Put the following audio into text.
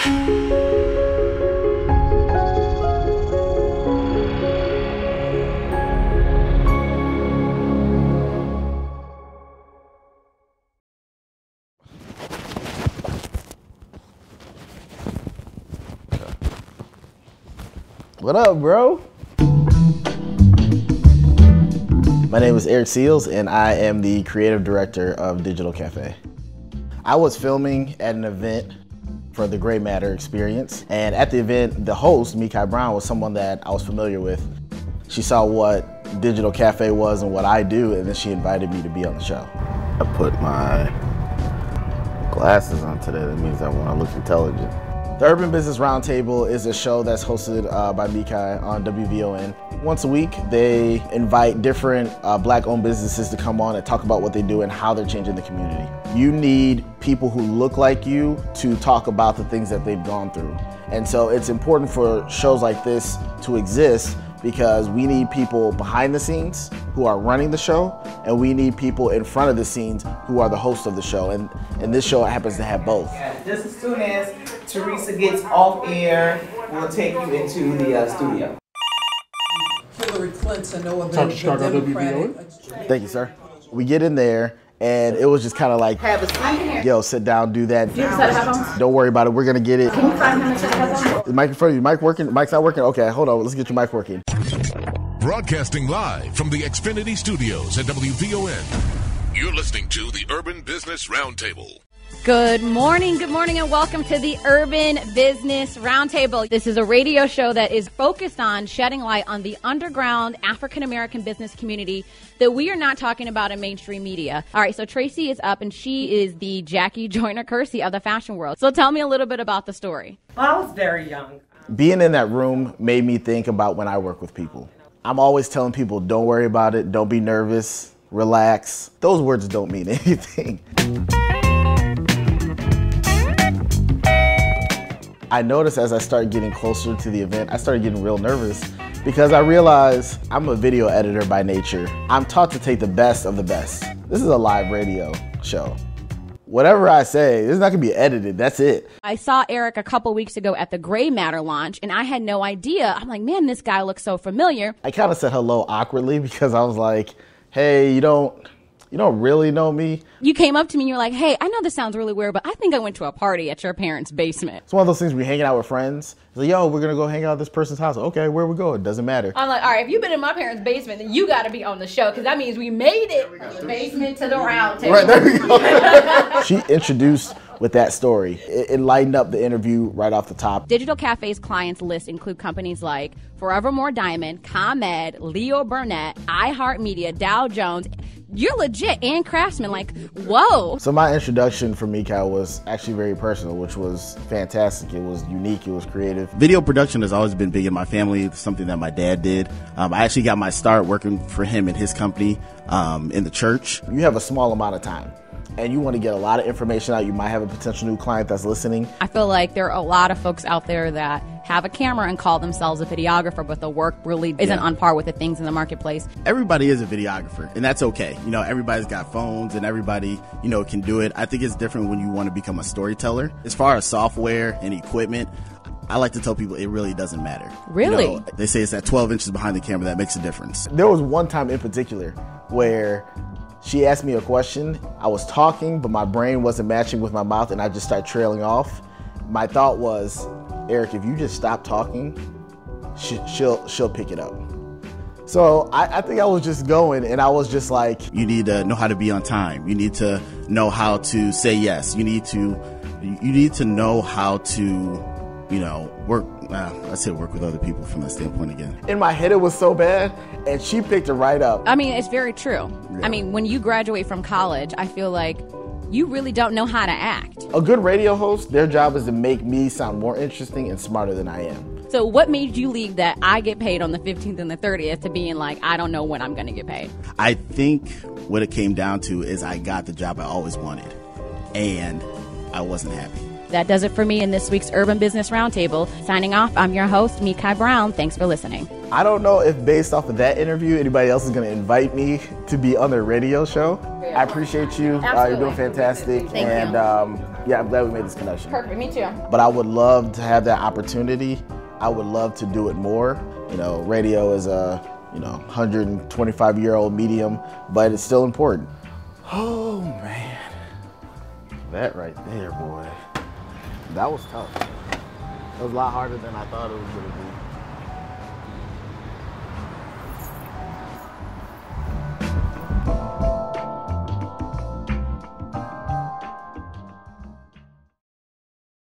What up, bro? My name is Eric Seals, and I am the creative director of Digital Cafe. I was filming at an event for the Gray Matter experience, and at the event, the host, Micae Brown, was someone that I was familiar with. She saw what Digital Cafe was and what I do, and then she invited me to be on the show. I put my glasses on today. That means I want to look intelligent. The Urban Business Roundtable is a show that's hosted by Micae on WVON. Once a week, they invite different Black-owned businesses to come on and talk about what they do and how they're changing the community. You need people who look like you to talk about the things that they've gone through. And so it's important for shows like this to exist because we need people behind the scenes who are running the show, and we need people in front of the scenes who are the hosts of the show. And this show happens to have both. Yeah, just as soon as Teresa gets off air, we'll take you into the studio. Hillary Clinton or the Democratic. Thank you, sir. We get in there, and it was just kind of like, yo, sit down, do that. Don't worry about it. We're gonna get it. Can you find him and check headphones? The mic in front of you. Mic working? Mic's not working? Okay, hold on. Let's get your mic working. Broadcasting live from the Xfinity Studios at WVON. You're listening to the Urban Business Roundtable. Good morning, and welcome to the Urban Business Roundtable. This is a radio show that is focused on shedding light on the underground African-American business community that we are not talking about in mainstream media. All right, so Tracy is up, and she is the Jackie Joyner-Kersee of the fashion world. So tell me a little bit about the story. Well, I was very young. Being in that room made me think about when I work with people. I'm always telling people, don't worry about it, don't be nervous, relax. Those words don't mean anything. I noticed as I started getting closer to the event, I started getting real nervous because I realized I'm a video editor by nature. I'm taught to take the best of the best. This is a live radio show. Whatever I say, this is not gonna be edited, that's it. I saw Eric a couple weeks ago at the Gray Matter launch, and I had no idea. I'm like, man, this guy looks so familiar. I kind of said hello awkwardly because I was like, hey, you don't really know me. You came up to me and you're like, hey, I know this sounds really weird, but I think I went to a party at your parents' basement. It's one of those things where you're hanging out with friends. It's like, yo, we're gonna go hang out at this person's house. Okay, where we going? Doesn't matter. I'm like, all right, if you've been in my parents' basement, then you gotta be on the show, because that means we made it from the basement to the round table. Right, there we go. She introduced with that story. It lightened up the interview right off the top. Digital Cafe's clients list include companies like Forevermore Diamond, ComEd, Leo Burnett, iHeartMedia, Dow Jones. You're legit, and Craftsman, like, whoa. So my introduction for Micae was actually very personal, which was fantastic. It was unique, it was creative. Video production has always been big in my family. It's something that my dad did. I actually got my start working for him in his company in the church. You have a small amount of time, and you want to get a lot of information out. You might have a potential new client that's listening. I feel like there are a lot of folks out there that have a camera and call themselves a videographer, but the work really isn't on par with the things in the marketplace. Everybody is a videographer, and that's okay. You know, everybody's got phones and everybody, you know, can do it. I think it's different when you want to become a storyteller. As far as software and equipment, I like to tell people it really doesn't matter. Really? You know, they say it's that 12 inches behind the camera that makes a difference. There was one time in particular where she asked me a question. I was talking, but my brain wasn't matching with my mouth, and I just started trailing off. My thought was, Eric, if you just stop talking, she'll pick it up. So I think I was just going, and I was just like, you need to know how to be on time. You need to know how to say yes. You need to know how to, you know, work. I say work with other people from that standpoint again. In my head, it was so bad, and she picked it right up. I mean, it's very true. Yeah. I mean, when you graduate from college, I feel like you really don't know how to act. A good radio host, their job is to make me sound more interesting and smarter than I am. So what made you leave that I get paid on the 15th and the 30th to being like, I don't know when I'm going to get paid? I think what it came down to is I got the job I always wanted, and I wasn't happy. That does it for me in this week's Urban Business Roundtable. Signing off, I'm your host, Micae Brown. Thanks for listening. I don't know if based off of that interview, anybody else is going to invite me to be on their radio show. I appreciate you. You're doing fantastic. Thank and you. yeah, I'm glad we made this connection. Perfect, me too. But I would love to have that opportunity. I would love to do it more. You know, radio is a 125-year-old medium, but it's still important. Oh man, that right there, boy. That was tough. It was a lot harder than I thought it was going to be.